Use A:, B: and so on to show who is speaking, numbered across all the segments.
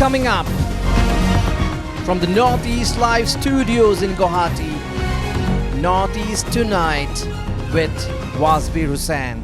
A: coming up from the Northeast Live Studios in Guwahati. Northeast Tonight with Wasbir Hussain.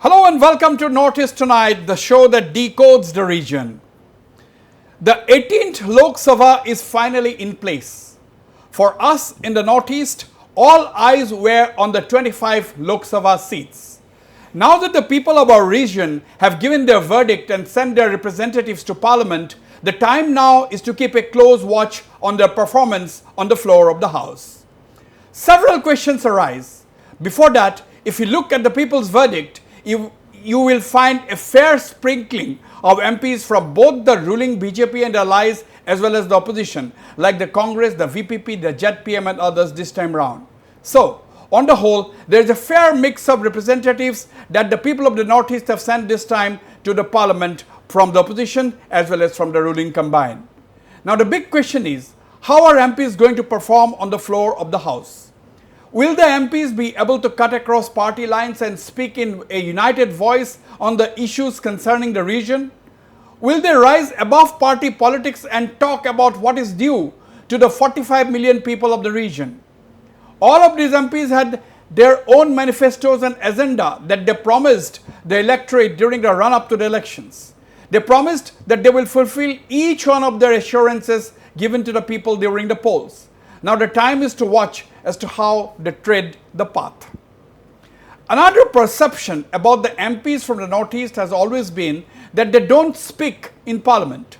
B: Hello and welcome to Northeast Tonight, the show that decodes the region. The 18th Lok Sabha is finally in place. For us in the Northeast, all eyes were on the 25 Lok Sabha seats. Now that the people of our region have given their verdict and sent their representatives to Parliament, the time now is to keep a close watch on their performance on the floor of the House. Several questions arise. Before that, if you look at the people's verdict, you will find a fair sprinkling of MPs from both the ruling BJP and allies as well as the opposition, like the Congress, the VPP, the ZPM and others this time round. So, on the whole, there is a fair mix of representatives that the people of the Northeast have sent this time to the Parliament from the opposition as well as from the ruling combined. Now, the big question is, how are MPs going to perform on the floor of the House? Will the MPs be able to cut across party lines and speak in a united voice on the issues concerning the region? Will they rise above party politics and talk about what is due to the 45 million people of the region? All of these MPs had their own manifestos and agenda that they promised the electorate during the run-up to the elections. They promised that they will fulfill each one of their assurances given to the people during the polls. Now the time is to watch as to how they tread the path. Another perception about the MPs from the Northeast has always been that they don't speak in Parliament.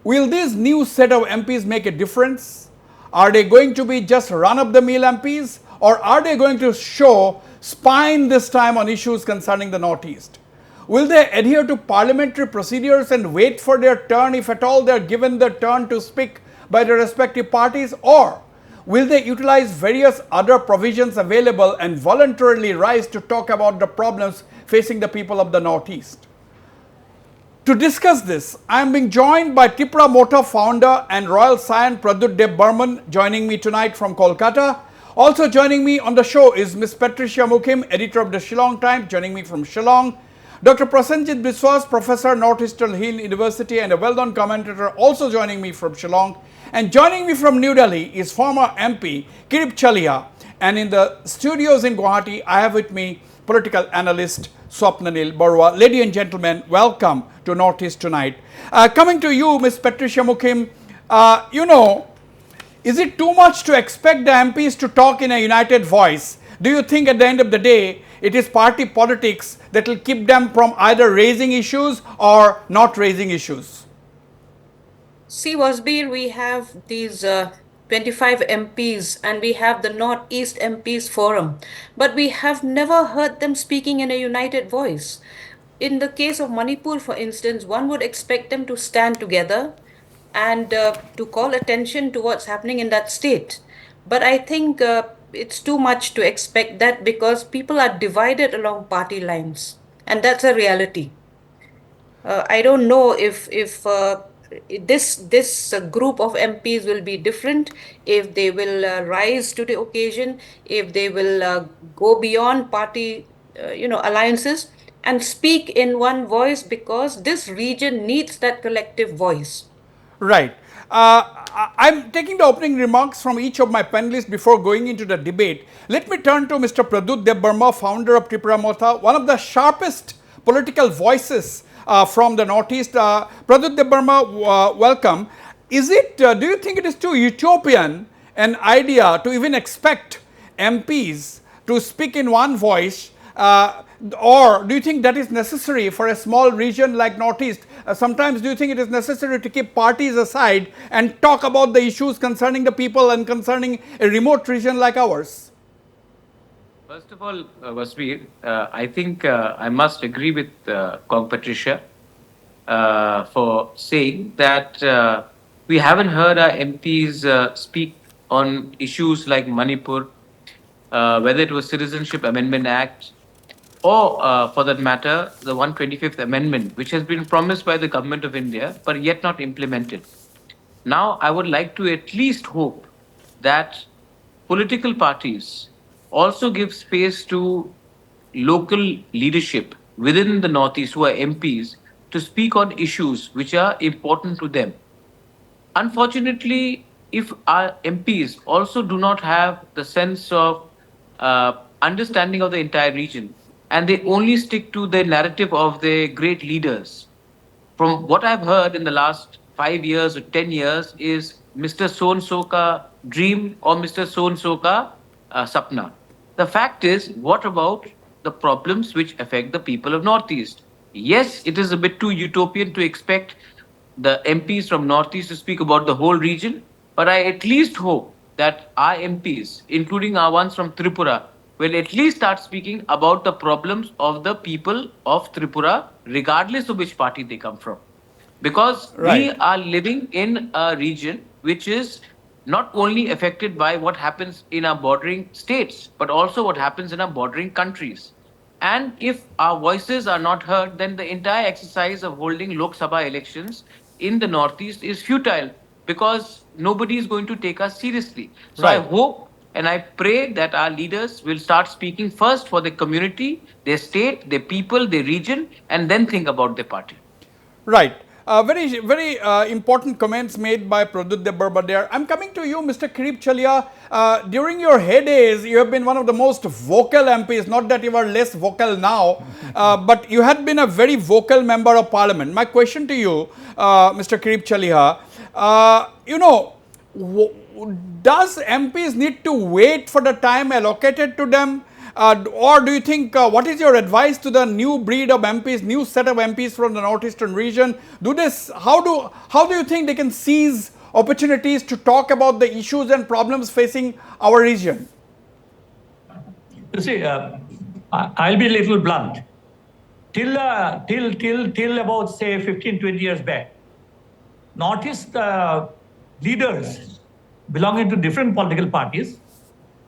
B: Will this new set of MPs make a difference? Are they going to be just run-of-the-mill MPs, or are they going to show spine this time on issues concerning the Northeast? Will they adhere to parliamentary procedures and wait for their turn if at all they are given their turn to speak by the respective parties, or will they utilize various other provisions available and voluntarily rise to talk about the problems facing the people of the Northeast? To discuss this, I am being joined by Tripura Motor founder and Royal Scion Pradyut Deb Burman joining me tonight from Kolkata. Also joining me on the show is Ms. Patricia Mukim, editor of the Shillong Times, joining me from Shillong. Dr. Prasenjit Biswas, professor, Northeastern Hill University and a well-known commentator, also joining me from Shillong. And joining me from New Delhi is former MP Kirip Chalia. And in the studios in Guwahati, I have with me political analyst Swapnanil Barua. Ladies and gentlemen, welcome to Northeast Tonight. Coming to you, Ms. Patricia Mukim, is it too much to expect the MPs to talk in a united voice? Do you think at the end of the day, it is party politics that will keep them from either raising issues or not raising issues?
C: See, Wasbir, we have these 25 MPs and we have the Northeast MPs Forum, but we have never heard them speaking in a united voice. In the case of Manipur, for instance, one would expect them to stand together and to call attention to what's happening in that state. But I think it's too much to expect that because people are divided along party lines, and that's a reality. I don't know if this group of MPs will be different, if they will rise to the occasion, if they will go beyond party alliances and speak in one voice, because this region needs that collective voice.
B: Right. I'm taking the opening remarks from each of my panelists before going into the debate. Let me turn to Mr. Pradyut Deb Burma, founder of Tripura Motor, one of the sharpest political voices from the Northeast. Pradyut Deb Burma, welcome. Is it, do you think it is too utopian an idea to even expect MPs to speak in one voice, or do you think that is necessary for a small region like Northeast? Sometimes do you think it is necessary to keep parties aside and talk about the issues concerning the people and concerning a remote region like ours?
D: First of all, Wasbir, I think I must agree with Kong Patricia for saying that we haven't heard our MPs speak on issues like Manipur, whether it was Citizenship Amendment Act, or for that matter, the 125th Amendment, which has been promised by the government of India but yet not implemented. Now, I would like to at least hope that political parties also give space to local leadership within the Northeast, who are MPs, to speak on issues which are important to them. Unfortunately, if our MPs also do not have the sense of understanding of the entire region, and they only stick to the narrative of their great leaders, from what I've heard in the last 5 years or 10 years, is Mr. So and so ka dream or Mr. So and so ka sapna. The fact is, what about the problems which affect the people of Northeast? Yes, it is a bit too utopian to expect the MPs from Northeast to speak about the whole region, but I at least hope that our MPs, including our ones from Tripura, will at least start speaking about the problems of the people of Tripura, regardless of which party they come from. Because we are living in a region which is not only affected by what happens in our bordering states, but also what happens in our bordering countries. And if our voices are not heard, then the entire exercise of holding Lok Sabha elections in the Northeast is futile, because nobody is going to take us seriously. So I hope and I pray that our leaders will start speaking first for the community, their state, their people, their region, and then think about their party.
B: Right. Very important comments made by Pradut Debarba there. I'm coming to you, Mr. Kirip Chalia. During your heydays, you have been one of the most vocal MPs. Not that you are less vocal now, but you had been a very vocal member of parliament. My question to you, Mr. Kirip Chalia, you know, does MPs need to wait for the time allocated to them? Or do you think, what is your advice to the new breed of MPs, new set of MPs from the northeastern region? How do you think they can seize opportunities to talk about the issues and problems facing our region?
E: You see, I'll be a little blunt. Till about say 15, 20 years back, Northeast leaders belonging to different political parties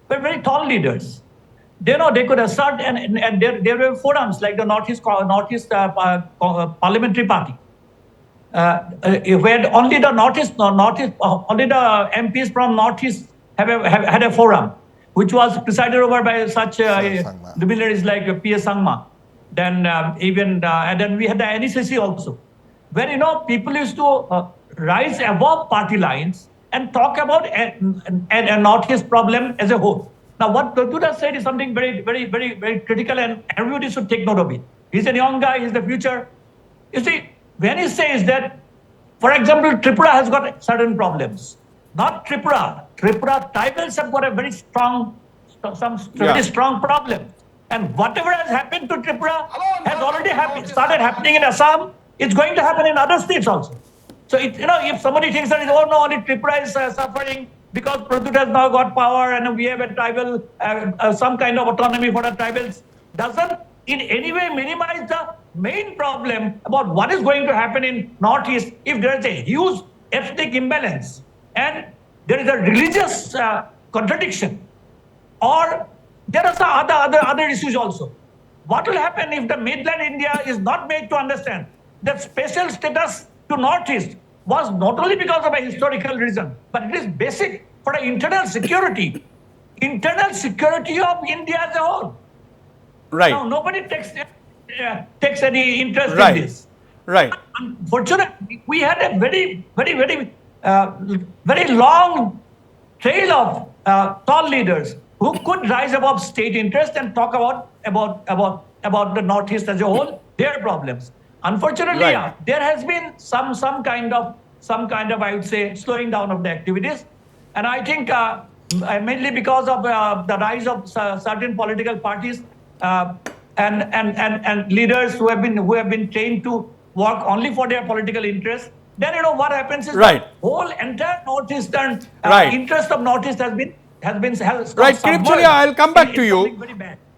E: were very tall leaders. They know they could assert, and there were forums like the Northeast Parliamentary Party, where only the only the MPs from Northeast had a forum, which was presided over by such luminaries like P.S. Sangma. Then and then we had the NECC also, where people used to rise above party lines and talk about a Northeast problem as a whole. Now, what Pradut said is something very, very, very, very critical, and everybody should take note of it. He's a young guy, he's the future. You see, when he says that, for example, Tripura has got certain problems. Not Tripura. Tripura tribals have got a very strong, very strong problem. And whatever has happened to Tripura has already started happening in Assam. It's going to happen in other states also. So, if somebody thinks that, oh no, only Tripura is suffering, because Pradut has now got power and we have a tribal, some kind of autonomy for the tribals, doesn't in any way minimize the main problem about what is going to happen in Northeast if there is a huge ethnic imbalance and there is a religious contradiction, or there are some other issues also. What will happen if the mainland India is not made to understand that special status to Northeast was not only because of a historical reason, but it is basic for the internal security of India as a whole.
B: Right.
E: Now, nobody takes any interest in this.
B: Right.
E: Unfortunately, we had a very, very, very, very long trail of tall leaders who could rise above state interest and talk about the Northeast as a whole, their problems. Unfortunately, there has been some kind of I would say slowing down of the activities, and I think mainly because of the rise of certain political parties and leaders who have been trained to work only for their political interests. Then what happens is the whole entire northeastern interest of Northeast has been held.
B: Right, Kirip Chalia, I'll come back to you.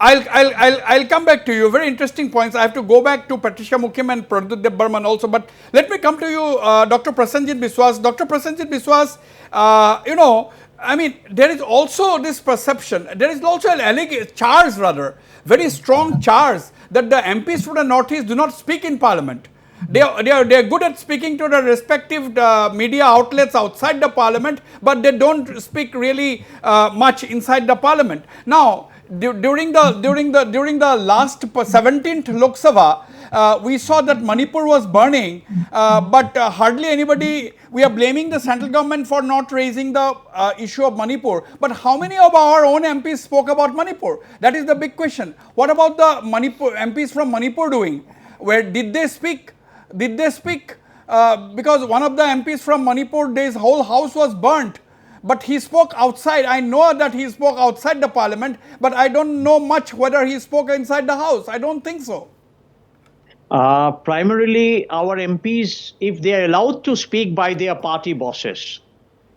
B: I'll come back to you. Very interesting points. I have to go back to Patricia Mukim and Pradut Debarman also, but let me come to you, Dr. Prasenjit Biswas. Dr. Prasenjit Biswas, I mean, there is also this perception, there is also an charge rather, very strong charge that the MPs from the Northeast do not speak in Parliament. They are good at speaking to the respective media outlets outside the Parliament, but they don't speak really much inside the Parliament. Now, during the last 17th Lok Sabha, we saw that Manipur was burning, but hardly anybody. We are blaming the central government for not raising the issue of Manipur. But how many of our own MPs spoke about Manipur? That is the big question. What about the MPs from Manipur doing? Where did they speak? Did they speak? Because one of the MPs from Manipur, his whole house was burnt. But he spoke outside. I know that he spoke outside the Parliament, but I don't know much whether he spoke inside the house. I don't think so.
F: Primarily, our MPs, if they are allowed to speak by their party bosses,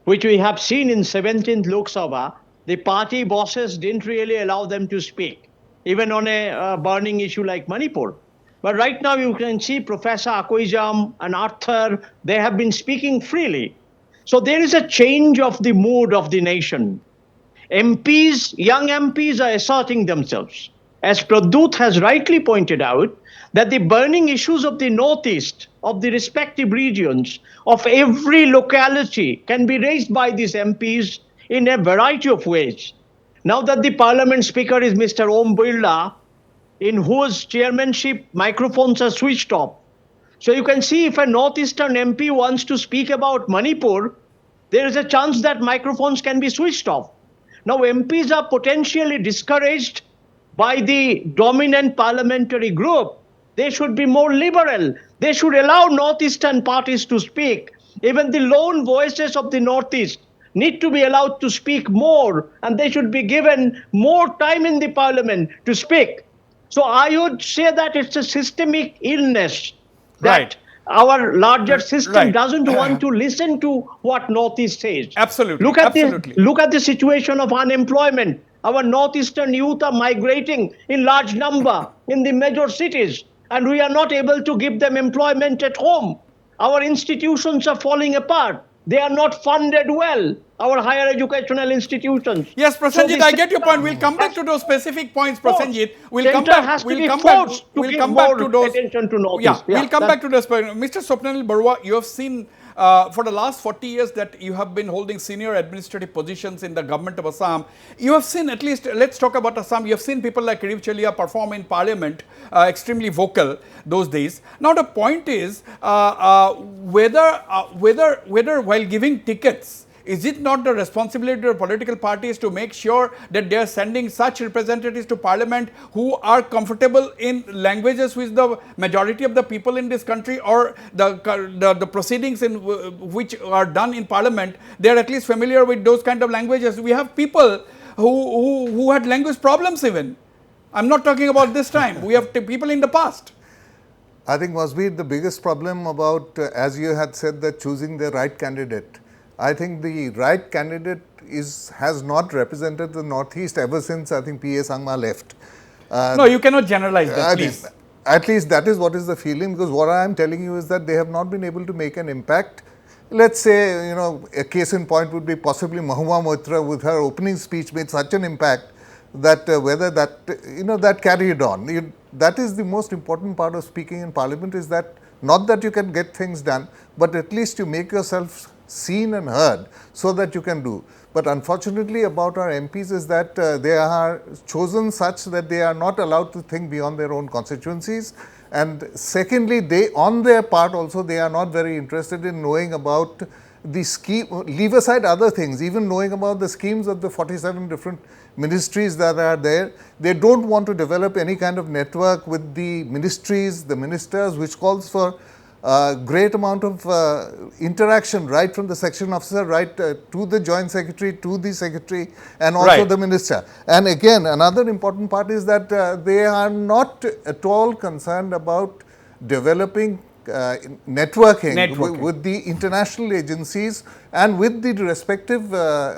F: which we have seen in 17th Lok Sabha, the party bosses didn't really allow them to speak, even on a burning issue like Manipur. But right now, you can see Professor Akoijam and Arthur, they have been speaking freely. So there is a change of the mood of the nation. MPs, young MPs are asserting themselves. As Pradut has rightly pointed out, that the burning issues of the Northeast, of the respective regions, of every locality can be raised by these MPs in a variety of ways. Now that the Parliament Speaker is Mr. Om Birla, in whose chairmanship microphones are switched off. So you can see if a Northeastern MP wants to speak about Manipur, there is a chance that microphones can be switched off. Now MPs are potentially discouraged by the dominant parliamentary group. They should be more liberal. They should allow Northeastern parties to speak. Even the lone voices of the Northeast need to be allowed to speak more, and they should be given more time in the Parliament to speak. So I would say that it's a systemic illness that our larger system doesn't want to listen to what Northeast says.
B: Absolutely.
F: Look at the situation of unemployment. Our Northeastern youth are migrating in large number in the major cities, and we are not able to give them employment at home. Our institutions are falling apart. They are not funded well, our higher educational institutions.
B: Yes, Prasenjit, I get your point. We'll come back to those specific points, Prasenjit. We'll come back to those.
F: Attention to Northeast.
B: Yeah, we'll come back to those. Mr. Swapnil Barua, you have seen for the last 40 years that you have been holding senior administrative positions in the government of Assam. You have seen, at least, let's talk about Assam. You have seen people like Kirib Chalia perform in Parliament, extremely vocal those days. Now the point is whether while giving tickets, is it not the responsibility of political parties to make sure that they are sending such representatives to Parliament who are comfortable in languages which the majority of the people in this country, or the proceedings in which are done in Parliament, they are at least familiar with those kind of languages? We have people who had language problems even. I'm not talking about this time. We have people in the past.
G: I think, Wasbir, the biggest problem about, as you had said, that choosing the right candidate. I think the right candidate has not represented the Northeast ever since, I think, P.A. Sangma left.
B: No, you cannot generalize that, please.
G: At least that is what is the feeling, because what I am telling you is that they have not been able to make an impact. Let's say, a case in point would be possibly Mahua Moitra with her opening speech made such an impact that whether that, that carried on. That is the most important part of speaking in Parliament, is that not that you can get things done, but at least you make yourself seen and heard so that you can do. But unfortunately about our MPs is that they are chosen such that they are not allowed to think beyond their own constituencies. And secondly, they on their part also, they are not very interested in knowing about the scheme, leave aside other things, even knowing about the schemes of the 47 different ministries that are there. They don't want to develop any kind of network with the ministries, the ministers, which calls for great amount of interaction, right from the section officer, right to the joint secretary, to the secretary, and also the minister. And again, another important part is that they are not at all concerned about developing networking with the international agencies and with the respective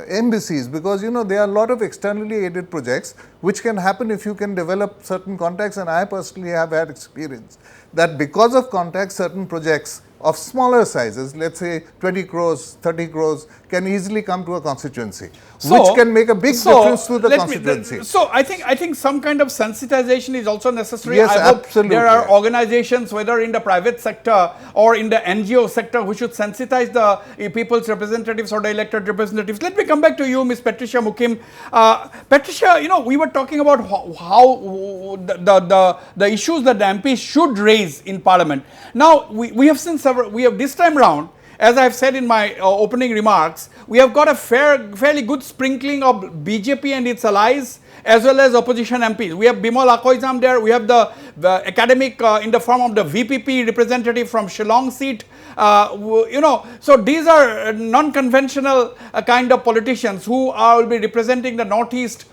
G: embassies, because there are a lot of externally aided projects which can happen if you can develop certain contacts. And I personally have had experience that because of contacts, certain projects of smaller sizes, let's say 20 crores, 30 crores, can easily come to a constituency, which can make a big difference to the constituency.
B: So I think some kind of sensitization is also necessary.
G: Yes,
B: I hope
G: absolutely.
B: there are organizations, whether in the private sector or in the NGO sector, who should sensitize the people's representatives or the elected representatives. Let me come back to you, Ms. Patricia Mukim. Patricia, you know, we were talking about how the issues that the MPs should raise in Parliament. Now, we have seen several, this time round, as I have said in my opening remarks, we have got a fairly good sprinkling of BJP and its allies as well as opposition MPs. We have Bimal Akoizam there, we have the academic in the form of the VPP representative from Shillong seat. You know, so these are non-conventional kind of politicians who will be representing the Northeast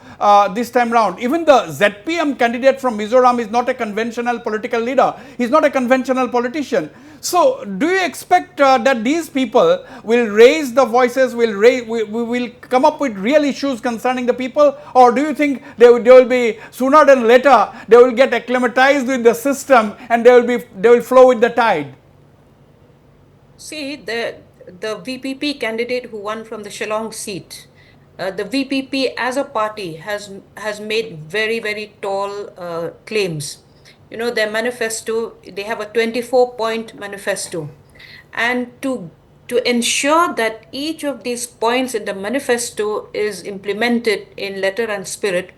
B: this time round. Even the ZPM candidate from Mizoram is not a conventional political leader. He is not a conventional politician. So, do you expect that these people will raise the voices, will come up with real issues concerning the people, or do you think they will be sooner than later they will get acclimatized with the system and they will flow with the tide?
C: See, the VPP candidate who won from the Shillong seat, the VPP as a party has made very tall claims. You know, their manifesto, they have a 24-point manifesto, and to ensure that each of these points in the manifesto is implemented in letter and spirit,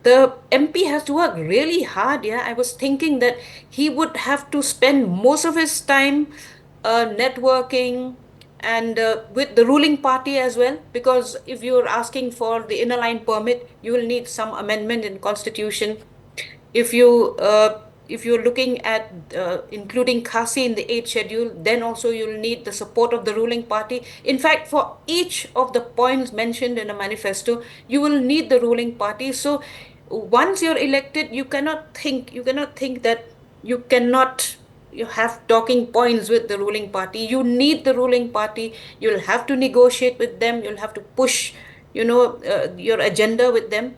C: the MP has to work really hard. Yeah, I was thinking that he would have to spend most of his time networking and with the ruling party as well, because if you're asking for the inner line permit, you will need some amendment in constitution. If you're looking at including Khasi in the 8th schedule, then also you'll need the support of the ruling party. In fact, for each of the points mentioned in a manifesto, you will need the ruling party. So once you're elected, you cannot think that you have talking points with the ruling party. You need the ruling party. You'll have to negotiate with them. You'll have to push, your agenda with them.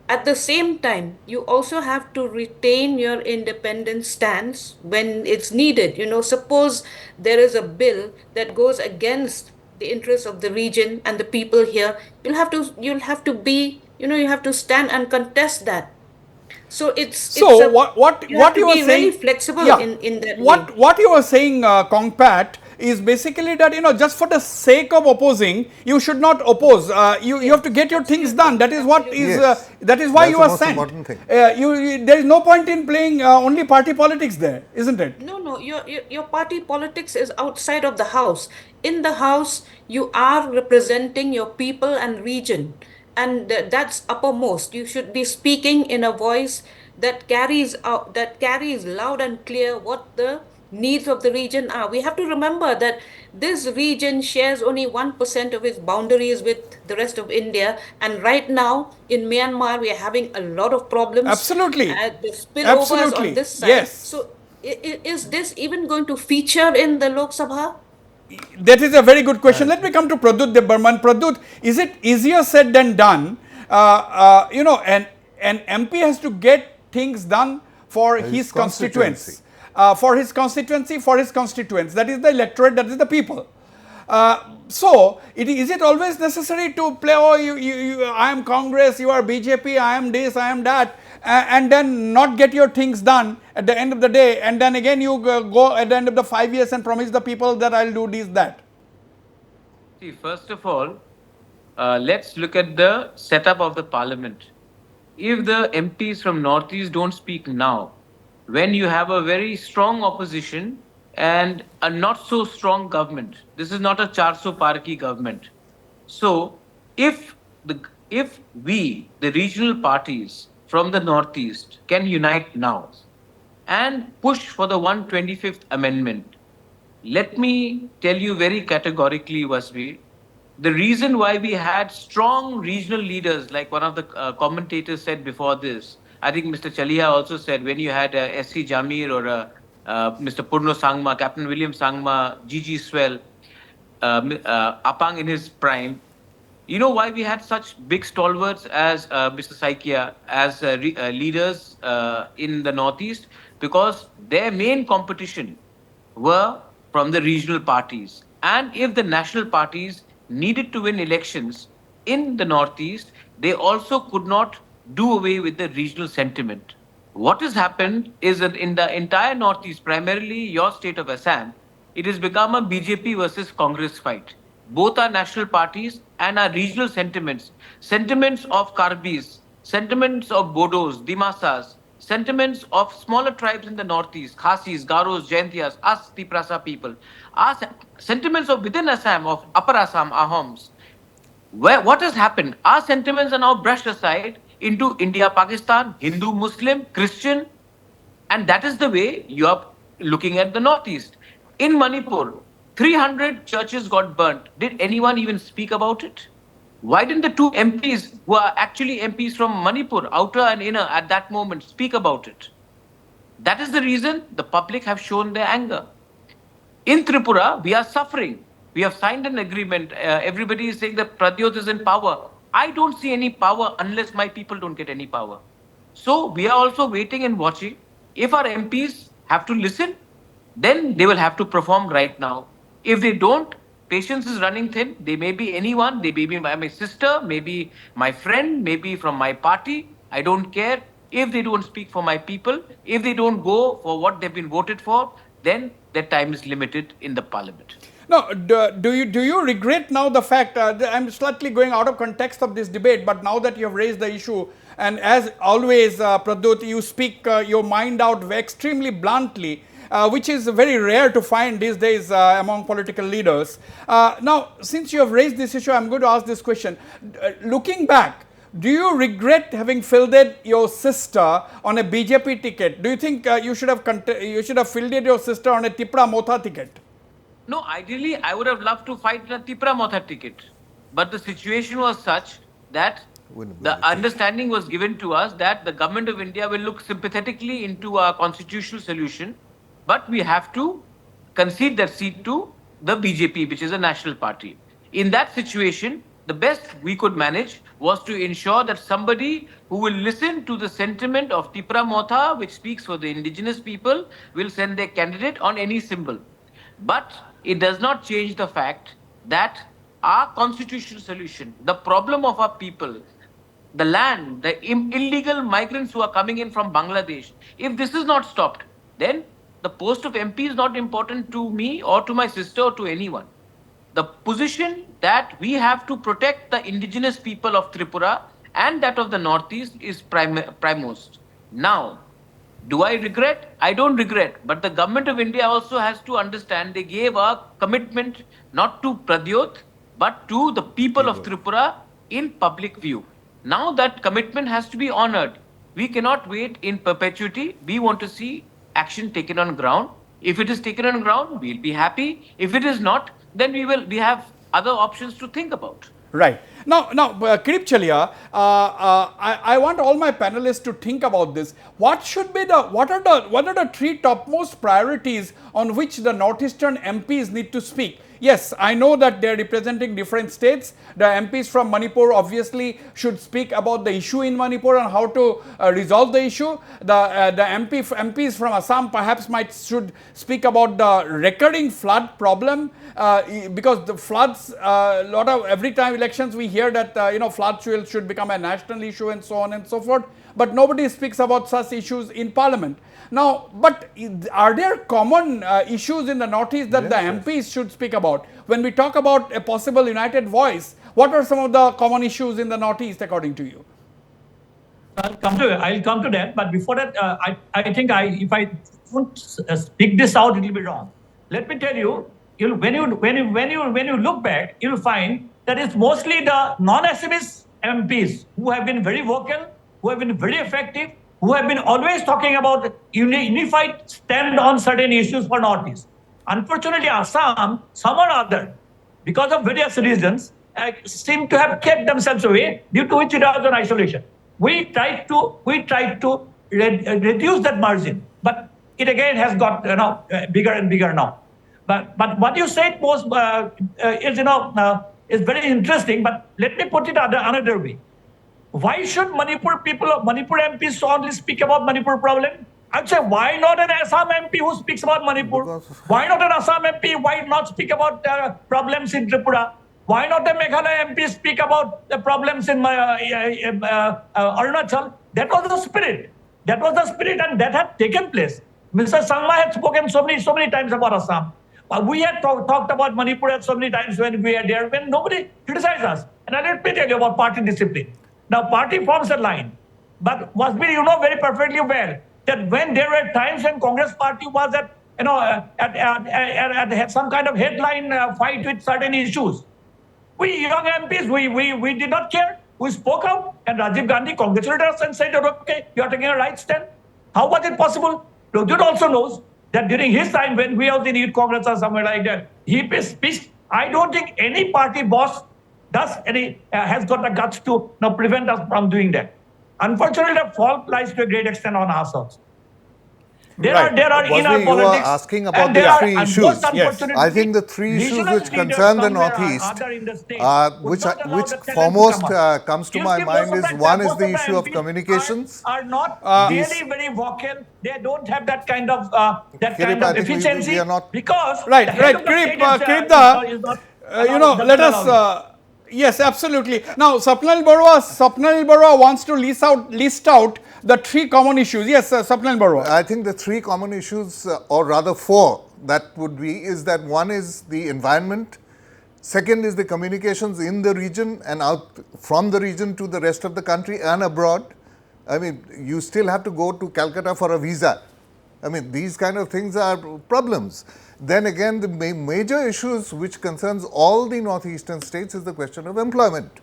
C: At the same time, you also have to retain your independent stance when it's needed. Suppose there is a bill that goes against the interests of the region and the people here, you'll have to stand and contest that. So
B: what you were saying,
C: really flexible in that way.
B: What you were saying, Kongpat, is basically that just for the sake of opposing, you should not oppose. You have to get your things done. That is what is that is why you are sent. There is no point in playing only party politics there, isn't it?
C: No. Your party politics is outside of the house. In the house, you are representing your people and region, and that's uppermost. You should be speaking in a voice that carries loud and clear what the needs of the region are. We have to remember that this region shares only 1% of its boundaries with the rest of India, and right now in Myanmar we are having a lot of problems.
B: Absolutely.
C: The spillovers on this side.
B: Yes.
C: So is this even going to feature in the Lok Sabha?
B: That is a very good question. Let me come to Pradut Debbarman. Pradut, is it easier said than done? An MP has to get things done for his constituents. For his constituency, for his constituents. That is the electorate, that is the people. So, is it always necessary to play, I am Congress, you are BJP, I am this, I am that, and then not get your things done at the end of the day, and then again you go at the end of the 5 years and promise the people that I will do this, that?
D: See, first of all, let's look at the setup of the parliament. If the MPs from Northeast don't speak now, when you have a very strong opposition and a not so strong government, this is not a 400 par ki government. So, if we, the regional parties from the Northeast, can unite now and push for the 125th amendment, let me tell you very categorically, Wasbir, the reason why we had strong regional leaders, like one of the commentators said before this, I think Mr. Chaliha also said, when you had S.C. Jamir or Mr. Purno Sangma, Captain William Sangma, G.G. Swell, Apang in his prime, you know why we had such big stalwarts as Mr. Saikia, as leaders in the Northeast? Because their main competition were from the regional parties. And if the national parties needed to win elections in the Northeast, they also could not do away with the regional sentiment. What has happened is that in the entire Northeast, primarily your state of Assam, it has become a BJP versus Congress fight. Both our national parties and our regional sentiments, sentiments of Karbis, sentiments of Bodos, Dimasas, sentiments of smaller tribes in the Northeast, Khasis, Garos, Jaintias, us, the Prasa people, our sentiments of within Assam, of Upper Assam, Ahoms, what has happened? Our sentiments are now brushed aside into India, Pakistan, Hindu, Muslim, Christian, and that is the way you are looking at the Northeast. In Manipur, 300 churches got burnt. Did anyone even speak about it? Why didn't the two MPs, who are actually MPs from Manipur, outer and inner, at that moment, speak about it? That is the reason the public have shown their anger. In Tripura, we are suffering. We have signed an agreement. Everybody is saying that Pradyot is in power. I don't see any power unless my people don't get any power. So we are also waiting and watching. If our MPs have to listen, then they will have to perform right now. If they don't, patience is running thin. They may be anyone. They may be my sister, maybe my friend, maybe from my party. I don't care. If they don't speak for my people, if they don't go for what they've been voted for, then their time is limited in the parliament.
B: Now, do you regret now the fact, I'm slightly going out of context of this debate, but now that you have raised the issue, and as always, Pradyot, you speak your mind out extremely bluntly, which is very rare to find these days among political leaders. Now, since you have raised this issue, I'm going to ask this question. Looking back, do you regret having fielded your sister on a BJP ticket? Do you think you should have fielded your sister on a Tripura Motha ticket?
D: No, ideally, I would have loved to fight the Tripura Motha ticket. But the situation was such that the understanding was given to us that the government of India will look sympathetically into our constitutional solution, but we have to concede that seat to the BJP, which is a national party. In that situation, the best we could manage was to ensure that somebody who will listen to the sentiment of Tripura Motha, which speaks for the indigenous people, will send their candidate on any symbol. But it does not change the fact that our constitutional solution, the problem of our people, the land, the illegal migrants who are coming in from Bangladesh, if this is not stopped, then the post of MP is not important to me or to my sister or to anyone. The position that we have to protect the indigenous people of Tripura and that of the Northeast is primemost. Now, do I regret? I don't regret. But the government of India also has to understand they gave a commitment not to Pradyot, but to the people of Tripura in public view. Now that commitment has to be honored. We cannot wait in perpetuity. We want to see action taken on ground. If it is taken on ground, we'll be happy. If it is not, then we have other options to think about.
B: Right. Now, Kirip Chalia, I want all my panelists to think about this. What are the three topmost priorities on which the Northeastern MPs need to speak? Yes, I know that they are representing different states. The MPs from Manipur obviously should speak about the issue in Manipur and how to resolve the issue. The MPs from Assam perhaps should speak about the recurring flood problem because the floods, every time elections we hear that floods should become a national issue and so on and so forth. But nobody speaks about such issues in Parliament. Now, but are there common issues in the Northeast that the MPs should speak about? When we talk about a possible united voice, what are some of the common issues in the Northeast according to you?
E: I'll come to that. But before that, I think if I don't speak this out, it will be wrong. Let me tell you, when you look back, you'll find that it's mostly the non-Assamese MPs who have been very vocal, who have been very effective, who have been always talking about unified stand on certain issues for Northeast. Unfortunately, Assam, some or other, because of various reasons, seem to have kept themselves away, due to which it was in isolation. We tried to reduce that margin, but it again has got bigger and bigger now. But what you said is very interesting. But let me put it another way. Why should Manipur MPs only speak about Manipur problem? I'd say, why not an Assam MP who speaks about Manipur? Why not an Assam MP? Why not speak about problems in Tripura? Why not a Meghalaya MP speak about the problems in Arunachal? That was the spirit. That was the spirit, and that had taken place. Mr. Sangma had spoken so many times about Assam. We had talked about Manipur so many times when we are there, when nobody criticized us. And let me tell you about party discipline. Now, party forms a line. But Wasbir, you know very perfectly well that when there were times when Congress party was at some kind of headline fight with certain issues, we young MPs, we did not care. We spoke out, and Rajiv Gandhi congratulated us and said, okay, you are taking a right stand. How was it possible? Prajut also knows that during his time when we was in Youth Congress or somewhere like that, he speaks. I don't think any party boss has got the guts to prevent us from doing that. Unfortunately, the fault lies to a great extent on ourselves. There are in our
G: Wasbir, you
E: politics.
G: are asking about the three issues.
B: Yes.
G: I think the three issues which concern the Northeast, which foremost comes to my mind is, one is the issue of communications.
E: Are not really very vocal. They don't have that kind of
G: Kirip, I think
E: efficiency
G: we are not.
E: because
B: Right.
E: Kirip,
B: Let us. Yes, absolutely. Now, Sapnal Barua wants to list out the three common issues. Yes, Sapnal Barua.
G: I think the three common issues, or rather four, that would be, is that one is the environment, second is the communications in the region and out from the region to the rest of the country and abroad. I mean, you still have to go to Calcutta for a visa. I mean, these kind of things are problems. Then again, the major issues which concerns all the northeastern states is the question of employment.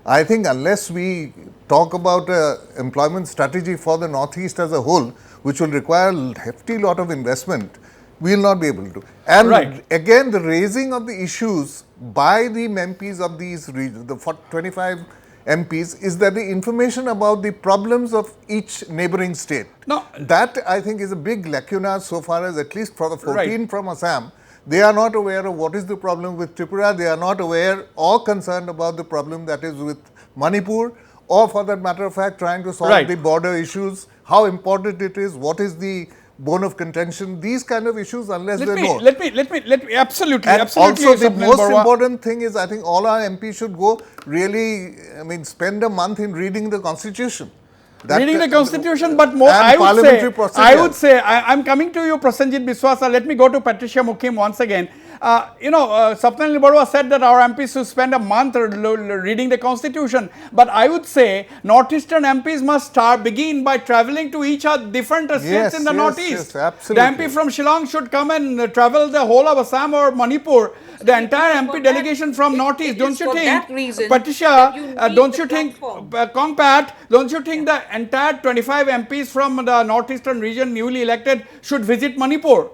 G: I think unless we talk about an employment strategy for the northeast as a whole, which will require a hefty lot of investment, we will not be able to. And again, the raising of the issues by the MPs of these regions, the 25 MPs, is that the information about the problems of each neighboring state.
B: No.
G: That I think is a big lacuna so far as, at least for the 14 from Assam, they are not aware of what is the problem with Tripura, they are not aware or concerned about the problem that is with Manipur, or for that matter of fact trying to solve the border issues, how important it is, what is the bone of contention, these kind of issues, unless they know.
B: Let me, absolutely.
G: And also the
B: Sapnil
G: most
B: Barua.
G: important thing is, I think all our MPs should go really, spend a month in reading the Constitution.
B: Reading the Constitution, but more,
G: I'm
B: coming to you, Prasenjit Biswasa. Let me go to Patricia Mukim once again. Sapnil Barua said that our MPs should spend a month reading the Constitution. But I would say Northeastern MPs must begin by traveling to each other different states in the Northeast.
G: Yes, absolutely.
B: The MP from Shillong should come and travel the whole of Assam or Manipur. The entire MP delegation from Northeast. Don't you think, Patricia, don't you think, Compat, don't you think the entire 25 MPs from the Northeastern region newly elected should visit Manipur?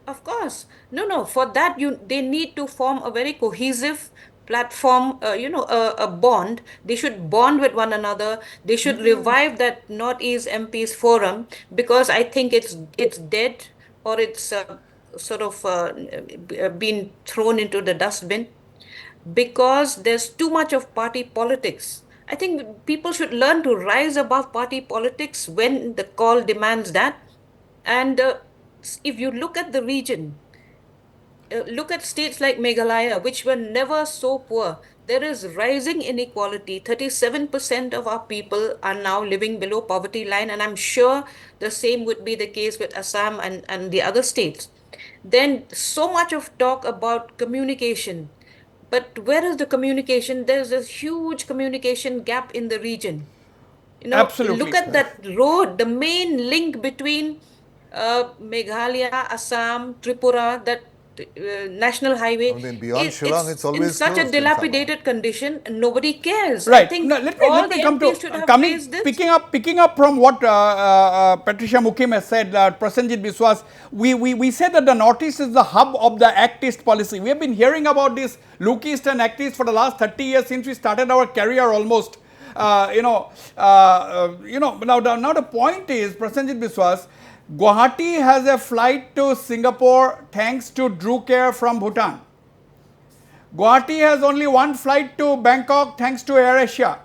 C: Of course. No. For that, they need to form a very cohesive platform, a bond. They should bond with one another. They should revive that Northeast MPs forum, because I think it's dead, or it's been thrown into the dustbin, because there's too much of party politics. I think people should learn to rise above party politics when the call demands that. And if you look at the region, look at states like Meghalaya, which were never so poor. There is rising inequality. 37% of our people are now living below poverty line, and I'm sure the same would be the case with Assam and the other states. Then so much of talk about communication. But where is the communication? There's a huge communication gap in the region.
B: Absolutely.
C: Look at that road, the main link between Meghalaya, Assam, Tripura, that national highway.
G: Beyond Shillong, it's always
C: in such a dilapidated condition, nobody cares.
B: Right.
C: I think
B: let me come to picking up from what Patricia Mukim has said, Prasenjit Biswas. We said that the Northeast is the hub of the AcEast policy. We have been hearing about this Look East and AcEast for the last 30 years since we started our career almost. Now the point is, Prasenjit Biswas, Guwahati has a flight to Singapore thanks to Drew Care from Bhutan. Guwahati has only one flight to Bangkok thanks to AirAsia.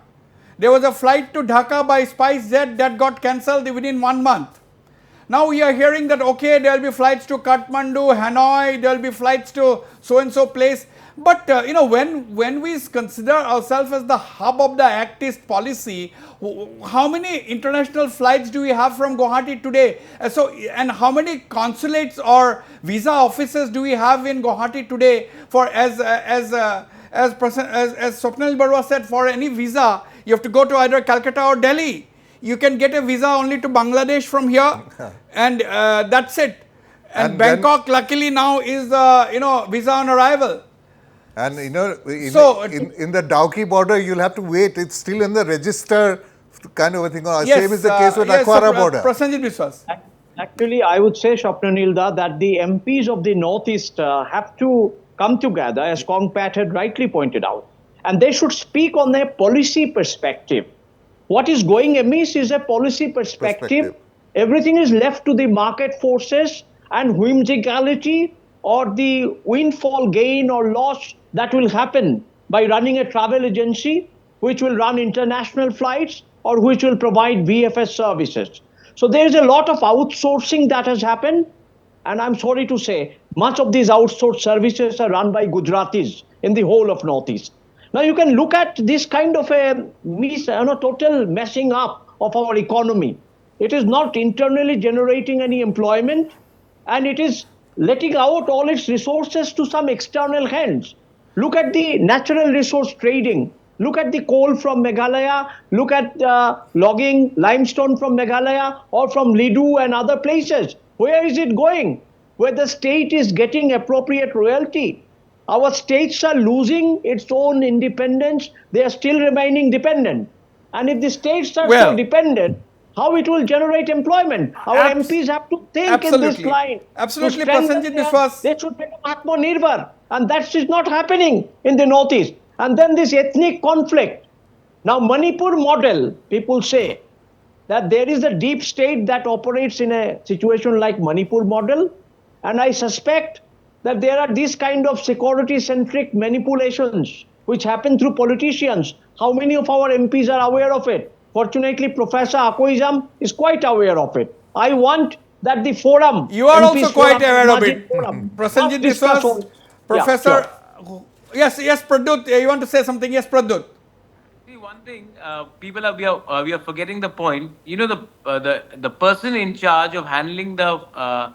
B: There was a flight to Dhaka by SpiceJet that got cancelled within 1 month. Now we are hearing that, okay, there will be flights to Kathmandu, Hanoi, there will be flights to so-and-so place. But, when we consider ourselves as the hub of the AcEast policy, how many international flights do we have from Guwahati today? And how many consulates or visa offices do we have in Guwahati today for, as Swapnil Barua said, for any visa, you have to go to either Calcutta or Delhi. You can get a visa only to Bangladesh from here, and that's it. And Bangkok, luckily now, is visa on arrival.
G: And in the Dauki border, you'll have to wait. It's still in the register, kind of a thing. Same is the case with Akwara border.
B: Prasenjit Biswas.
F: Actually, I would say, Swapnanilda, that the MPs of the Northeast have to come together, as Kongpat had rightly pointed out, and they should speak on their policy perspective. What is going amiss is a policy perspective. Everything is left to the market forces and whimsicality or the windfall gain or loss that will happen by running a travel agency which will run international flights or which will provide VFS services. So there is a lot of outsourcing that has happened, and I'm sorry to say, much of these outsourced services are run by Gujaratis in the whole of Northeast. Now you can look at this kind of a total messing up of our economy. It is not internally generating any employment, and it is letting out all its resources to some external hands. Look at the natural resource trading. Look at the coal from Meghalaya. Look at logging limestone from Meghalaya or from Lidu and other places. Where is it going? Where the state is getting appropriate royalty. Our states are losing its own independence. They are still remaining dependent. And if the states are so dependent, how it will generate employment? Our MPs have to think in this line.
B: Absolutely, Prasenjit Biswas.
F: They should become Atmanirbhar. And that is not happening in the Northeast. And then this ethnic conflict. Now, Manipur model, people say that there is a deep state that operates in a situation like Manipur model. And I suspect that there are these kind of security-centric manipulations which happen through politicians. How many of our MPs are aware of it? Fortunately, Professor Akoizam is quite aware of it. I want that the forum...
B: You are MPs also quite aware of it. Prasenjit Biswas, Professor... Yeah, sure. Yes, Pradut, you want to say something? Yes, Pradut.
D: See, one thing, people we are forgetting the point. The person in charge of handling the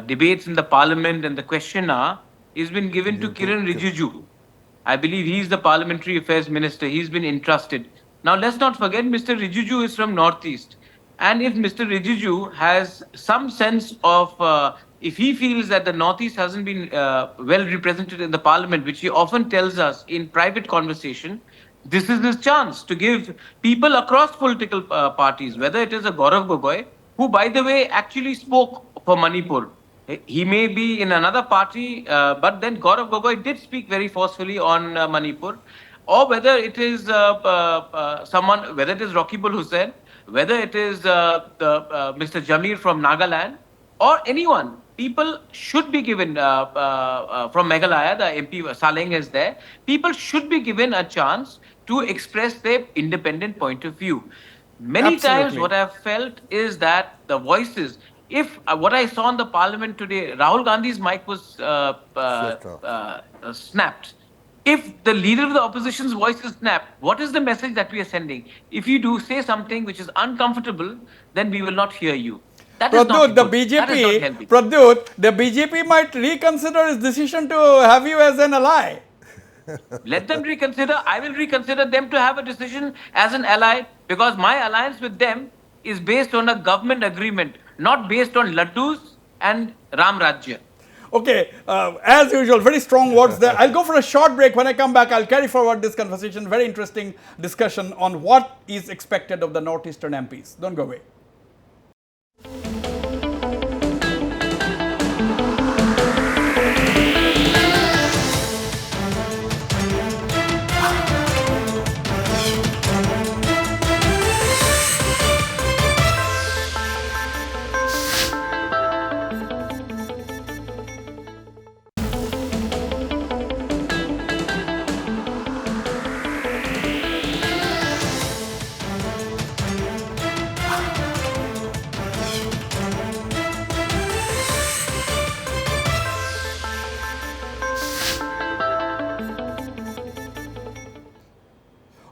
D: debates in the parliament and the question hour has been given to Kiran Rijiju. I believe he is the parliamentary affairs minister. He's been entrusted. Now, let's not forget, Mr. Rijiju is from Northeast. And if Mr. Rijiju has some sense of, if he feels that the Northeast hasn't been well represented in the parliament, which he often tells us in private conversation, this is his chance to give people across political parties, whether it is a Gaurav Gogoi, who, by the way, actually spoke for Manipur. He may be in another party, but then Gaurav Gogoi did speak very forcefully on Manipur. Or whether it is someone, whether it is Rakibul Hussain, whether it is Mr. Jamir from Nagaland, or anyone. People should be given, from Meghalaya, the MP Saleng is there, people should be given a chance to express their independent point of view. Many times what I have felt is that the voices, if what I saw in the parliament today, Rahul Gandhi's mic was snapped. If the leader of the opposition's voice is snapped, what is the message that we are sending? If you do say something which is uncomfortable, then we will not hear you. That is not
B: the
D: good.
B: BJP, the BJP might reconsider its decision to have you as an ally.
D: Let them reconsider. I will reconsider them to have a decision as an ally, because my alliance with them is based on a government agreement, not based on laddus and Ram Rajya.
B: Okay, as usual, very strong words there. I'll go for a short break. When I come back, I'll carry forward this conversation. Very interesting discussion on what is expected of the Northeastern MPs. Don't go away.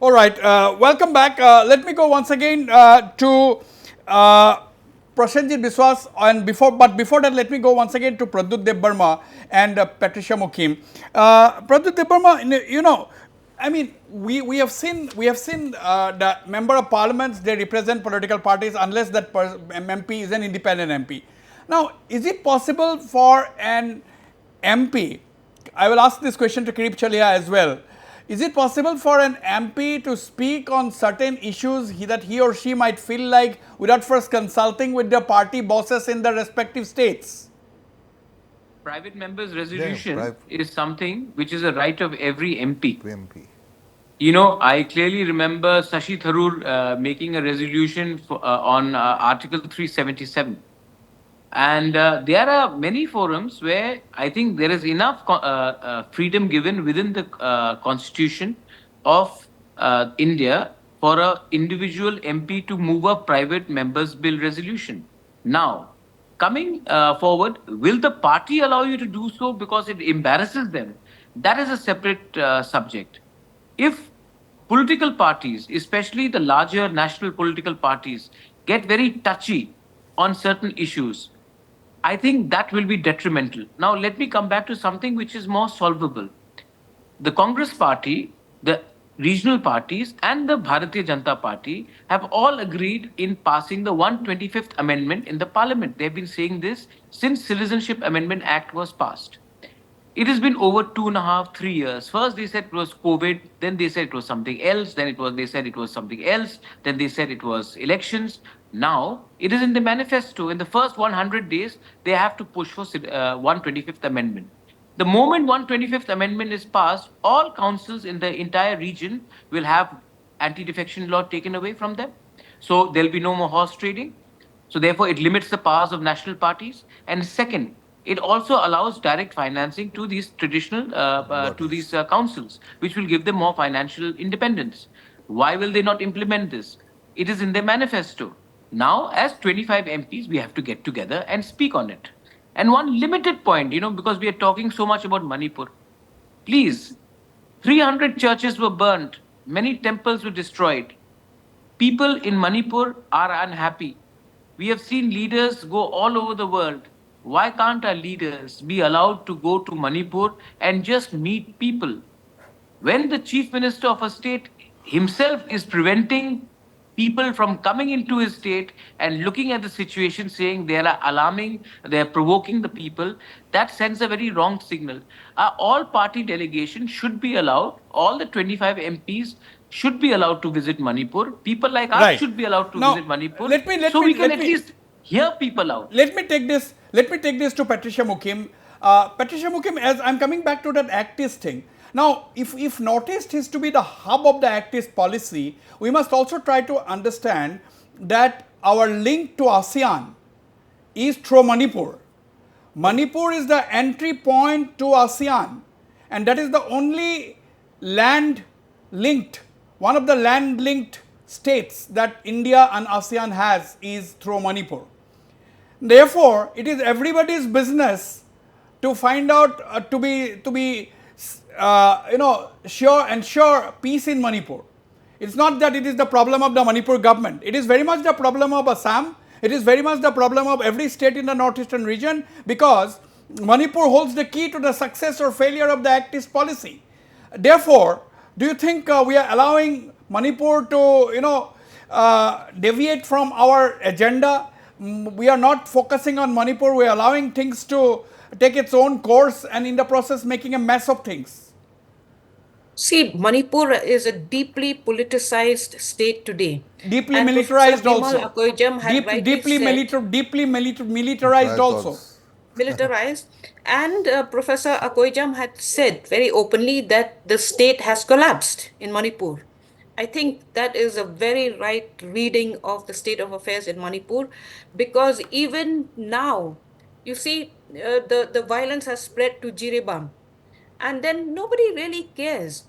B: All right, welcome back. Let me go once again to Prasenjit Biswas, and before that, let me go once again to Pradyut Debbarma and Patricia Mukim. Pradyut Debbarma, you know, I mean, we have seen the member of parliaments, they represent political parties unless that MP is an independent MP. Now, is it possible for an MP? I will ask this question to Kirip Chalia as well. Is it possible for an MP to speak on certain issues that he or she might feel like without first consulting with the party bosses in the respective states?
D: Private member's resolution is something which is a right of every MP. You know, I clearly remember Shashi Tharoor making a resolution on Article 377. And there are many forums where I think there is enough freedom given within the constitution of India for an individual MP to move a private member's bill resolution. Now, coming forward, will the party allow you to do so because it embarrasses them? That is a separate subject. If political parties, especially the larger national political parties, get very touchy on certain issues, I think that will be detrimental. Now, let me come back to something which is more solvable. The Congress party, the regional parties, and the Bharatiya Janata Party have all agreed in passing the 125th Amendment in the Parliament. They've been saying this since Citizenship Amendment Act was passed. It has been over 2.5, 3 years. First, they said it was COVID. Then they said it was something else. They said it was something else. Then they said it was elections. Now, it is in the manifesto. In the first 100 days, they have to push for 125th Amendment. The moment 125th Amendment is passed, all councils in the entire region will have anti-defection law taken away from them. So there'll be no more horse trading. So therefore, it limits the powers of national parties. And second, it also allows direct financing to these traditional, councils, which will give them more financial independence. Why will they not implement this? It is in their manifesto. Now, as 25 MPs, we have to get together and speak on it. And one limited point, you know, because we are talking so much about Manipur. Please, 300 churches were burnt, many temples were destroyed. People in Manipur are unhappy. We have seen leaders go all over the world. Why can't our leaders be allowed to go to Manipur and just meet people? When the chief minister of a state himself is preventing people from coming into his state and looking at the situation, saying they are alarming, they are provoking the people, that sends a very wrong signal. All party delegation should be allowed, all the 25 MPs should be allowed to visit Manipur. People like us should be allowed to visit Manipur. So we can at least hear people out.
B: Let me take this to Patricia Mukim. Patricia Mukim, as I'm coming back to that AcEast thing. Now, if Northeast is to be the hub of the AcEast policy, we must also try to understand that our link to ASEAN is through Manipur. Manipur is the entry point to ASEAN, and that is the only land-linked, one of the land-linked states that India and ASEAN has is through Manipur. Therefore, it is everybody's business to find out, to be ensure peace in Manipur. It's not that it is the problem of the Manipur government. It is very much the problem of Assam. It is very much the problem of every state in the northeastern region, because Manipur holds the key to the success or failure of the AcEast policy. Therefore, do you think we are allowing Manipur to, deviate from our agenda? We are not focusing on Manipur. We are allowing things to take its own course, and in the process making a mess of things.
C: See, Manipur is a deeply politicized state today.
B: Deeply militarized also.
C: Deeply
B: militarized also.
C: Militarized. And Professor Akoijam had said very openly that the state has collapsed in Manipur. I think that is a very right reading of the state of affairs in Manipur, because even now, you see, the violence has spread to Jirebam, and then nobody really cares.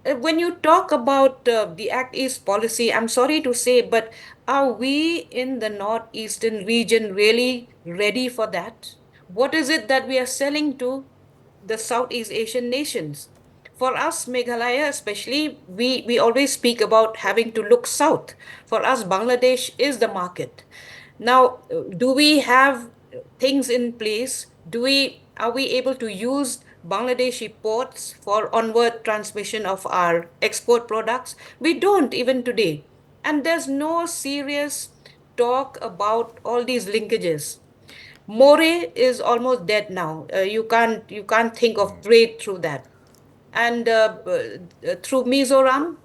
C: When you talk about the AcEast policy, I'm sorry to say, but are we in the northeastern region really ready for that? What is it that we are selling to the Southeast Asian nations? for us, Meghalaya especially, we always speak about having to look south. For us, Bangladesh is the market. Now, do we have things in place? Are we able to use Bangladeshi ports for onward transmission of our export products? We don't even today. And there's no serious talk about all these linkages. More is almost dead now. You can't think of trade through that. And through Mizoram,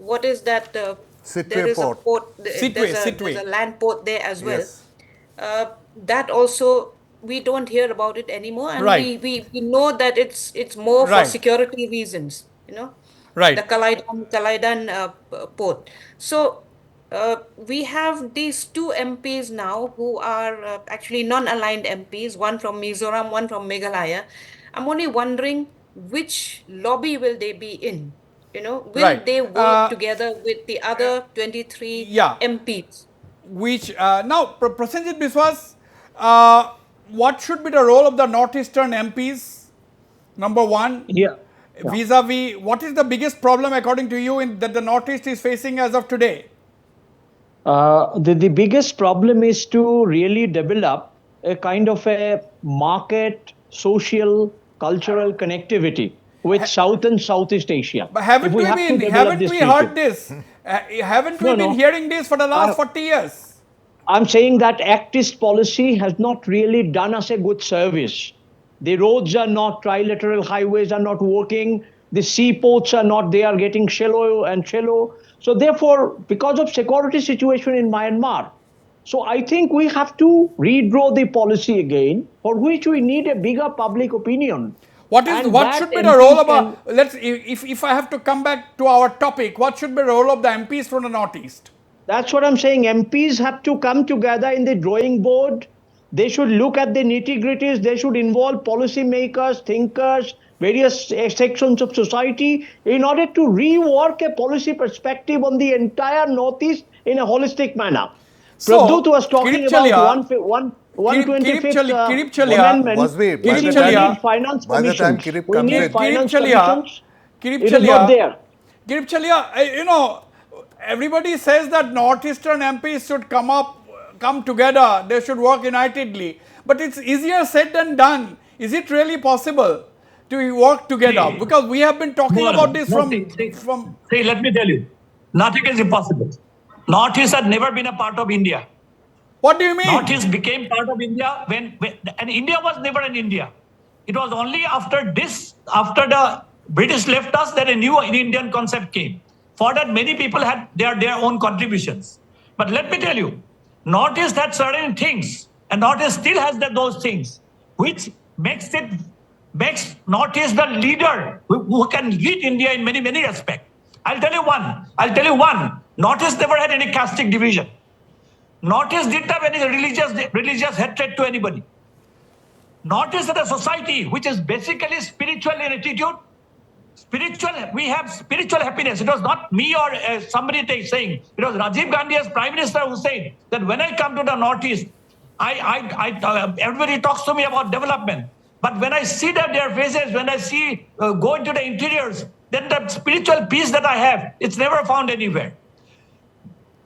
C: what is that? There
G: Sitwe
C: is a
G: port.
C: port. There's a land port there as well.
G: Yes.
C: That also we don't hear about it anymore, and
B: Right.
C: we know that it's more for
B: Right.
C: security reasons.
B: Right.
C: The Kalaidan port. So we have these two MPs now who are actually non-aligned MPs, one from Mizoram, one from Meghalaya. I'm only wondering which lobby will they be in? Will
B: Right.
C: they work together with the other 23
B: yeah.
C: MPs?
B: Which now, Prasenjit Biswas, what should be the role of the northeastern MPs? Number one,
F: Yeah.
B: vis-a-vis, what is the biggest problem according to you that the northeast is facing as of today?
F: The biggest problem is to really develop a kind of a market, social, cultural connectivity with South and Southeast Asia.
B: But haven't
F: If
B: we
F: have to
B: been,
F: develop
B: haven't
F: this
B: we
F: region.
B: heard this? Haven't we
F: No,
B: been
F: no.
B: hearing this for the last 40 years?
F: I'm saying that AcEast policy has not really done us a good service. The roads are not, trilateral highways are not working, the seaports are not, they are getting shallow and shallow. So therefore, because of security situation in Myanmar, so I think we have to redraw the policy again, for which we need a bigger public opinion.
B: What
F: And
B: what
F: that
B: should be the
F: MPs
B: role of
F: can-
B: if I have to come back to our topic, what should be the role of the MPs from the northeast?
F: That's what I'm saying. MPs have to come together in the drawing board. They should look at the nitty-gritties. They should involve policymakers, thinkers, various sections of society in order to rework a policy perspective on the entire Northeast in a holistic manner.
B: So,
F: Pradut was talking about
B: Kirip
F: 125th
B: Chalia,
F: amendment.
G: Wasbir,
F: which
G: by the
F: is
G: time-
F: we need finance
G: by the time
F: commissions.
G: Kirip
F: We
G: comes
F: need
G: in.
F: finance
B: Kirip Chalia,
F: commissions.
B: Kirip
F: It is not there.
B: Kirip Chalia, everybody says that northeastern MPs should come together, they should work unitedly. But it's easier said than done. Is it really possible to work together? Because we have been talking about this from.
E: See, let me tell you, nothing is impossible. Northeast had never been a part of India.
B: What do you mean?
E: Northeast became part of India and India was never an India. It was only after the British left us, that a new Indian concept came. For that, many people had their own contributions. But let me tell you, Northeast had certain things, and Northeast still has those things, which makes Northeast the leader who can lead India in many, many respects. I'll tell you one. Northeast never had any casteist division. Northeast didn't have any religious hatred to anybody. Notice that a society which is basically spiritual in attitude, we have spiritual happiness. It was not me or somebody saying. It was Rajiv Gandhi as Prime Minister who said that when I come to the Northeast, everybody talks to me about development. But when I see their faces, when I see go into the interiors, then the spiritual peace that I have, it's never found anywhere.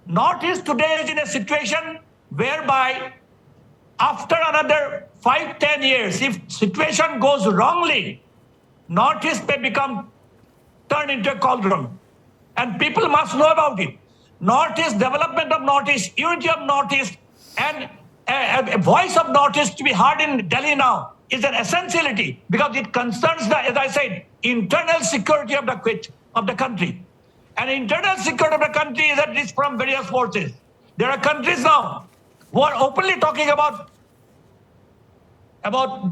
E: Northeast today is in a situation whereby after another 5-10 years, if situation goes wrongly, Northeast may turn into a cauldron. And people must know about it. Northeast, development of Northeast, unity of Northeast, and a voice of Northeast to be heard in Delhi now is an essentiality, because it concerns as I said, internal security of the country. And internal security of the country is at risk from various forces. There are countries now who are openly talking about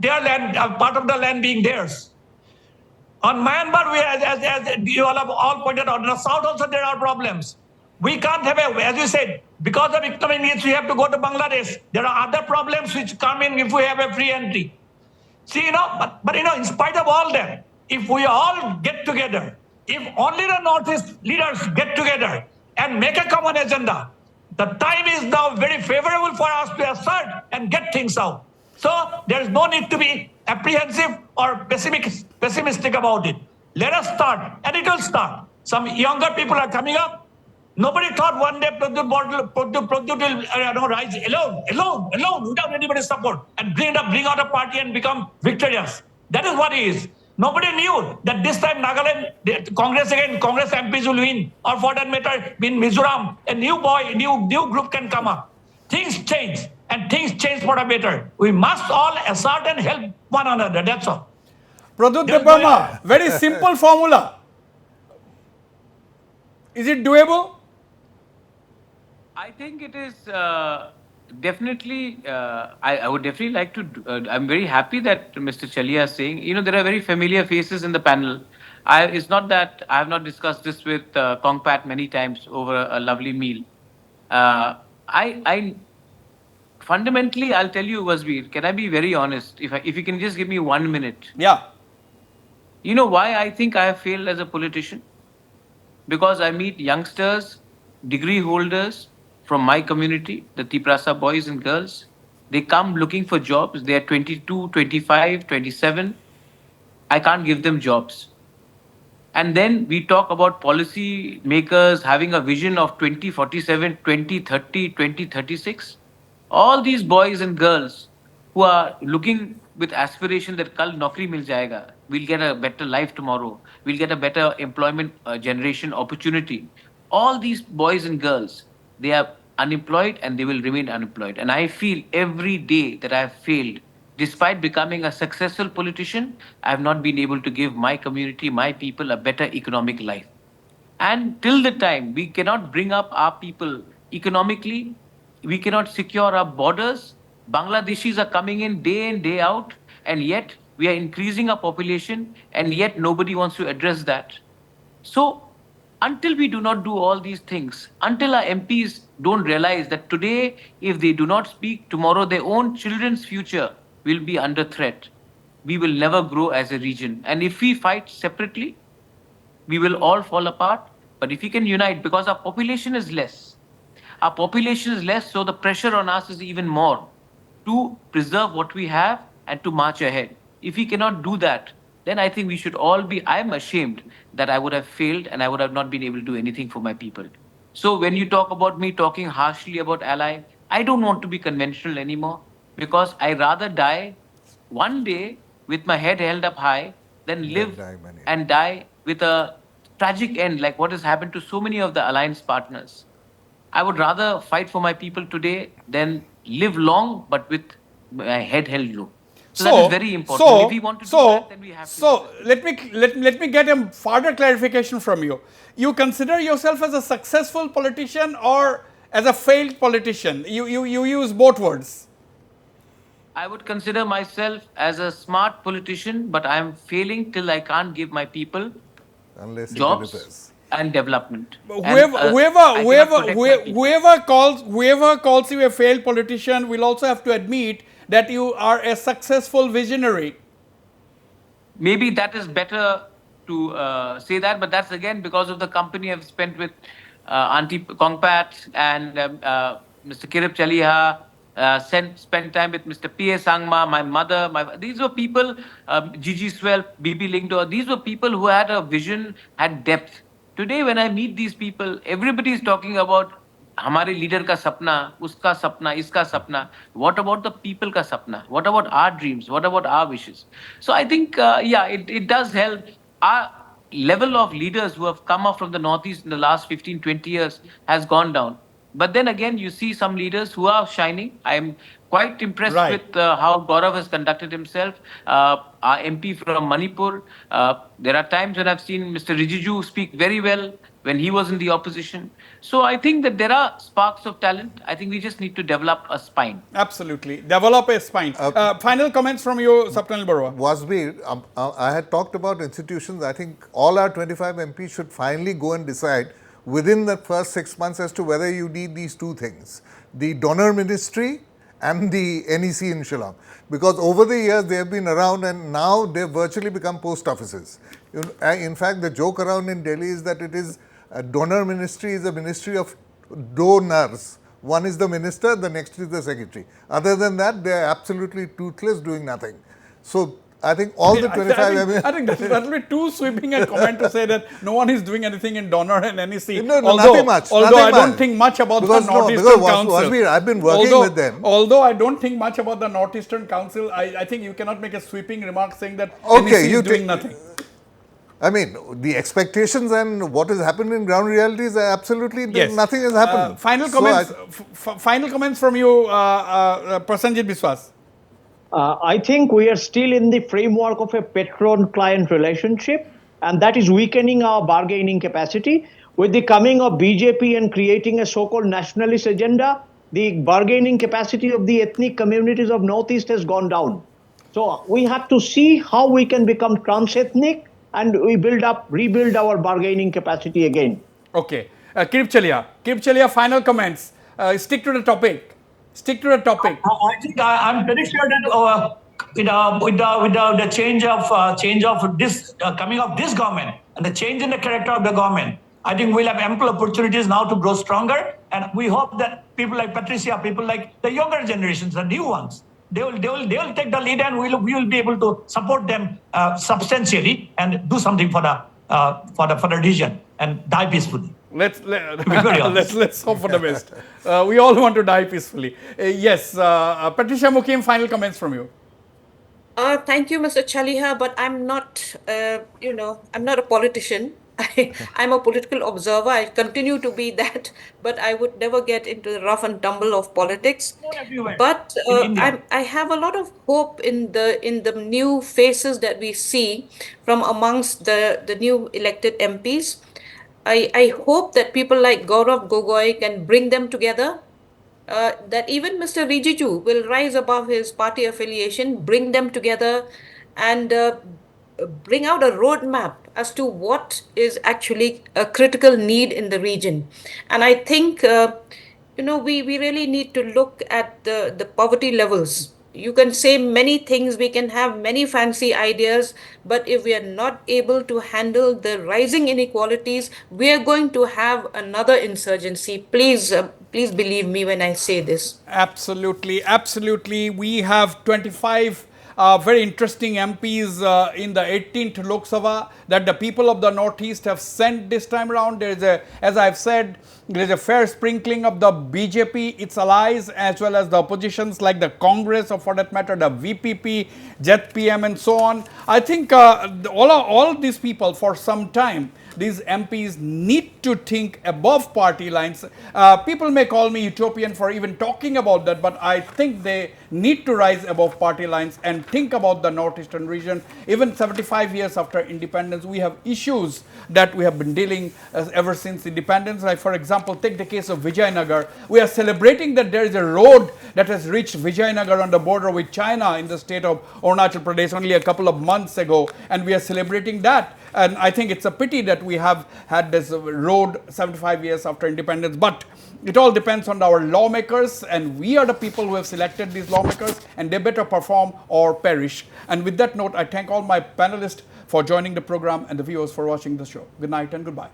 E: their land, part of the land being theirs. On Myanmar, as you all have pointed out, in the south also there are problems. We can't have as you said, because of economic needs, we have to go to Bangladesh. There are other problems which come in if we have a free entry. See, but in spite of all that, if we all get together, if only the Northeast leaders get together and make a common agenda, the time is now very favorable for us to assert and get things out. So there is no need to be apprehensive or pessimistic about it. Let us start, and it will start. Some younger people are coming up. Nobody thought one day Pradyut will rise alone, without anybody's support, and bring out a party and become victorious. That is what he is. Nobody knew that this time Nagaland, Congress MPs will win, or for that matter, in Mizoram, a new group can come up. Things change, and things change for the better. We must all assert and help one another. That's all.
B: Pradyut Debarma, very simple formula. Is it doable?
D: I think it is definitely. I would definitely like to. I'm very happy that Mr. Chalia is saying. There are very familiar faces in the panel. It's not that I have not discussed this with Kongpat many times over a lovely meal. I fundamentally, I'll tell you, Wasbir. Can I be very honest? If you can just give me 1 minute.
B: Yeah.
D: You know why I think I have failed as a politician? Because I meet youngsters, degree holders from my community, the Tiprasa boys and girls. They come looking for jobs. They are 22, 25, 27. I can't give them jobs. And then we talk about policy makers having a vision of 2047, 2030, 2036. All these boys and girls who are looking with aspiration that kal naukri mil jayega, we'll get a better life tomorrow, we'll get a better employment generation opportunity. All these boys and girls, they are unemployed and they will remain unemployed. And I feel every day that I have failed. Despite becoming a successful politician, I have not been able to give my community, my people, a better economic life. And till the time we cannot bring up our people economically, we cannot secure our borders. Bangladeshis are coming in day out, and yet we are increasing our population, and yet nobody wants to address that. So, until we do not do all these things, until our MPs don't realize that today, if they do not speak, tomorrow their own children's future will be under threat, we will never grow as a region. And if we fight separately, we will all fall apart. But if we can unite, because our population is less, so the pressure on us is even more to preserve what we have and to march ahead. If we cannot do that, then I think we should all be, I'm ashamed that I would have failed and I would have not been able to do anything for my people. So when you talk about me talking harshly about ally, I don't want to be conventional anymore, because I rather die one day with my head held up high than live and die with a tragic end like what has happened to so many of the alliance partners. I would rather fight for my people today than live long but with my head held low. So that is very important. If we want to do that, then we have to.
B: So let me get a further clarification from you. You consider yourself as a successful politician or as a failed politician? You use both words.
D: I would consider myself as a smart politician, but I am failing till I can't give my people jobs and development.
B: Whoever calls you a failed politician will also have to admit that you are a successful visionary.
D: Maybe that is better to say that, but that's again because of the company I've spent with Auntie Kongpat and Mr. Kirip Chaliha. Spent time with Mr. P.A. Sangma, my mother. These were people, Gigi Swell, B.B. Lingdo. These were people who had a vision, had depth. Today, when I meet these people, everybody is talking about हमारे leader का सपना, उसका सपना, इसका सपना. What about the people का सपना? What about our dreams? What about our wishes? So I think, it does help. Our level of leaders who have come up from the Northeast in the last 15, 20 years has gone down. But then again, you see some leaders who are shining. I am quite impressed with how Gaurav has conducted himself. Our MP from Manipur. There are times when I've seen Mr. Rijiju speak very well when he was in the opposition. So I think that there are sparks of talent. I think we just need to develop a spine.
B: Absolutely. Develop a spine. Final comments from you, Sapnil Barua.
G: Wasbir, I had talked about institutions. I think all our 25 MPs should finally go and decide within the first 6 months as to whether you need these two things, the donor ministry and the NEC in Shillong. Because over the years they have been around and now they have virtually become post offices. In fact, the joke around in Delhi is that it is a donor ministry is a ministry of donors. One is the minister, the next is the secretary. Other than that, they are absolutely toothless, doing nothing. So I think all the 25
B: I think that will be too sweeping a comment to say that no one is doing anything in Donor and NEC.
G: No, nothing much.
B: Although I don't
G: much.
B: think much about
G: because
B: the Northeastern Council.
G: Wasbir, I've been working with them.
B: Although I don't think much about the Northeastern Council, I think you cannot make a sweeping remark saying that
G: Okay,
B: NEC is doing nothing.
G: I mean, the expectations and what has happened in ground reality is absolutely nothing has happened.
B: Final comments from you, Prasenjit Biswas.
F: I think we are still in the framework of a patron-client relationship, and that is weakening our bargaining capacity. With the coming of BJP and creating a so-called nationalist agenda, the bargaining capacity of the ethnic communities of Northeast has gone down. So we have to see how we can become trans-ethnic and we rebuild our bargaining capacity again.
B: Okay. Kirpchalia, final comments. Stick to the topic.
E: I think I'm pretty sure that with the change of this coming of this government and the change in the character of the government, I think we'll have ample opportunities now to grow stronger. And we hope that people like Patricia, people like the younger generations, the new ones, they will take the lead, and we will be able to support them substantially and do something for the region and die peacefully.
B: Let's hope for the best. We all want to die peacefully. Yes, Patricia Mukim, final comments from you.
C: Thank you, Mr. Chaliha, but I'm not, I'm not a politician. I'm a political observer. I continue to be that, but I would never get into the rough and tumble of politics. But I have a lot of hope in the new faces that we see from amongst the new elected MPs. I hope that people like Gaurav Gogoi can bring them together, that even Mr. Rijiju will rise above his party affiliation, bring them together, and bring out a roadmap as to what is actually a critical need in the region. And I think, we really need to look at the poverty levels. You can say many things, we can have many fancy ideas, but if we are not able to handle the rising inequalities, we are going to have another insurgency. Please believe me when I say this.
B: Absolutely. We have 25 very interesting MPs in the 18th Lok Sabha that the people of the Northeast have sent this time around. There is as I've said, there is a fair sprinkling of the BJP, its allies, as well as the oppositions like the Congress, or for that matter, the VPP, JETPM, and so on. I think all of these people, for some time, these MPs need to think above party lines. People may call me utopian for even talking about that, but I think they need to rise above party lines and think about the Northeastern region. Even 75 years after independence, we have issues that we have been dealing ever since independence. Like, for example, take the case of Vijayanagar. We are celebrating that there is a road that has reached Vijayanagar on the border with China in the state of Arunachal Pradesh only a couple of months ago, and we are celebrating that. And I think it's a pity that we have had this road 75 years after independence. But it all depends on our lawmakers, and we are the people who have selected these lawmakers, and they better perform or perish. And with that note, I thank all my panelists for joining the program and the viewers for watching the show. Good night and goodbye.